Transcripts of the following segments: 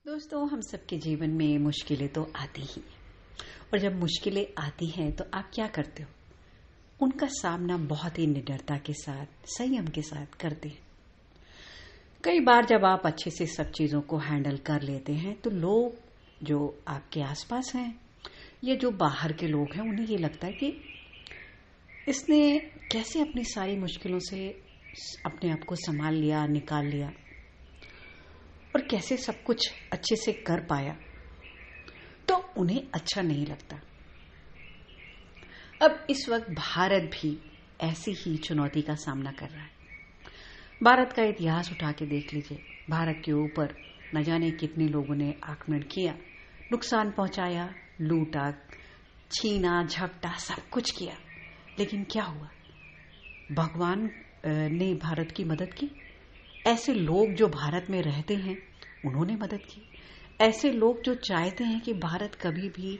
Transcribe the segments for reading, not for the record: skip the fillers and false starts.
दोस्तों, हम सबके जीवन में मुश्किलें तो आती ही हैं। और जब मुश्किलें आती हैं तो आप क्या करते हो? उनका सामना बहुत ही निडरता के साथ, संयम के साथ करते हैं। कई बार जब आप अच्छे से सब चीजों को हैंडल कर लेते हैं तो लोग जो आपके आसपास हैं या जो बाहर के लोग हैं, उन्हें ये लगता है कि इसने कैसे अपनी सारी मुश्किलों से अपने आप को संभाल लिया, निकाल लिया और कैसे सब कुछ अच्छे से कर पाया, तो उन्हें अच्छा नहीं लगता। अब इस वक्त भारत भी ऐसी ही चुनौती का सामना कर रहा है। भारत का इतिहास उठा के देख लीजिए। भारत के ऊपर न जाने कितने लोगों ने आक्रमण किया, नुकसान पहुंचाया, लूटा, छीना, झपटा, सब कुछ किया, लेकिन क्या हुआ? भगवान ने भारत की मदद की। ऐसे लोग जो भारत में रहते हैं उन्होंने मदद की। ऐसे लोग जो चाहते हैं कि भारत कभी भी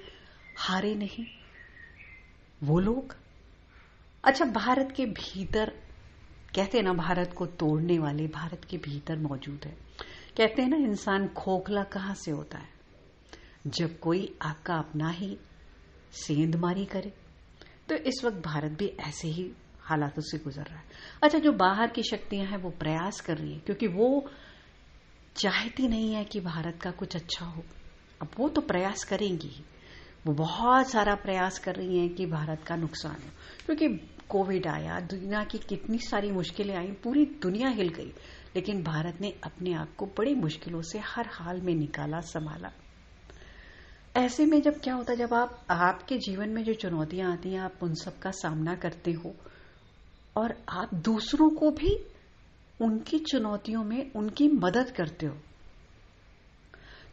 हारे नहीं, वो लोग। अच्छा, भारत के भीतर कहते हैं ना, भारत को तोड़ने वाले भारत के भीतर मौजूद है। कहते हैं ना, इंसान खोखला कहां से होता है? जब कोई आपका अपना ही सेंधमारी करे। तो इस वक्त भारत भी ऐसे ही हालातों से गुजर रहा है। अच्छा, जो बाहर की शक्तियां हैं वो प्रयास कर रही हैं, क्योंकि वो चाहती नहीं है कि भारत का कुछ अच्छा हो। अब वो तो प्रयास करेंगी, वो बहुत सारा प्रयास कर रही हैं कि भारत का नुकसान हो, क्योंकि कोविड आया, दुनिया की कितनी सारी मुश्किलें आई, पूरी दुनिया हिल गई, लेकिन भारत ने अपने आप को बड़ी मुश्किलों से हर हाल में निकाला, संभाला। ऐसे में जब क्या होता है, जब आपके जीवन में जो चुनौतियां आती हैं, आप उन सब का सामना करते हो और आप दूसरों को भी उनकी चुनौतियों में उनकी मदद करते हो,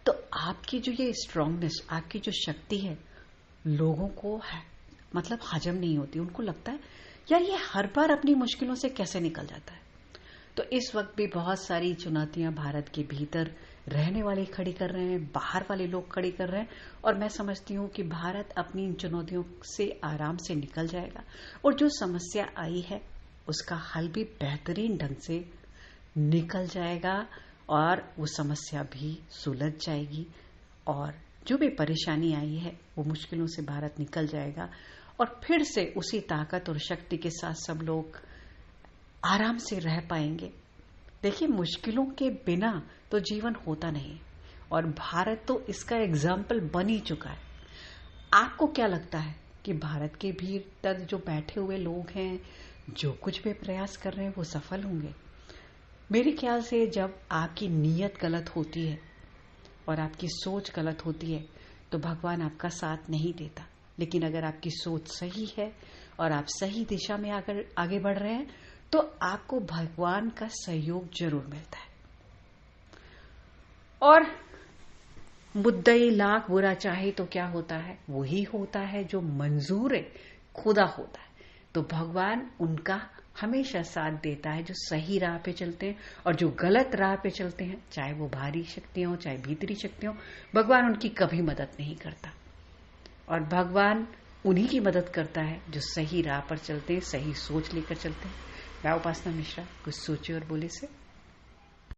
तो आपकी जो ये स्ट्रांगनेस, आपकी जो शक्ति है, लोगों को मतलब हजम नहीं होती। उनको लगता है यार, ये हर बार अपनी मुश्किलों से कैसे निकल जाता है। तो इस वक्त भी बहुत सारी चुनौतियां भारत के भीतर रहने वाले खड़ी कर रहे हैं, बाहर वाले लोग खड़ी कर रहे हैं, और मैं समझती हूँ कि भारत अपनी इन चुनौतियों से आराम से निकल जाएगा और जो समस्या आई है उसका हल भी बेहतरीन ढंग से निकल जाएगा और वो समस्या भी सुलझ जाएगी और जो भी परेशानी आई है वो मुश्किलों से भारत निकल जाएगा और फिर से उसी ताकत और शक्ति के साथ सब लोग आराम से रह पाएंगे। देखिए, मुश्किलों के बिना तो जीवन होता नहीं और भारत तो इसका एग्जाम्पल बन ही चुका है। आपको क्या लगता है कि भारत के भीतर जो बैठे हुए लोग हैं, जो कुछ भी प्रयास कर रहे हैं, वो सफल होंगे? मेरे ख्याल से जब आपकी नीयत गलत होती है और आपकी सोच गलत होती है तो भगवान आपका साथ नहीं देता। लेकिन अगर आपकी सोच सही है और आप सही दिशा में आगे बढ़ रहे हैं तो आपको भगवान का सहयोग जरूर मिलता है। और मुद्दई लाख बुरा चाहे तो क्या होता है? वही होता है जो मंजूर खुदा होता है। तो भगवान उनका हमेशा साथ देता है जो सही राह पे चलते हैं, और जो गलत राह पे चलते हैं, चाहे वो बाहरी शक्तियां हो चाहे भीतरी शक्तियां हो, भगवान उनकी कभी मदद नहीं करता। और भगवान उन्हीं की मदद करता है जो सही राह पर चलते हैं, सही सोच लेकर चलते हैं। मैं उपासना मिश्रा, कुछ सोचे और बोले से।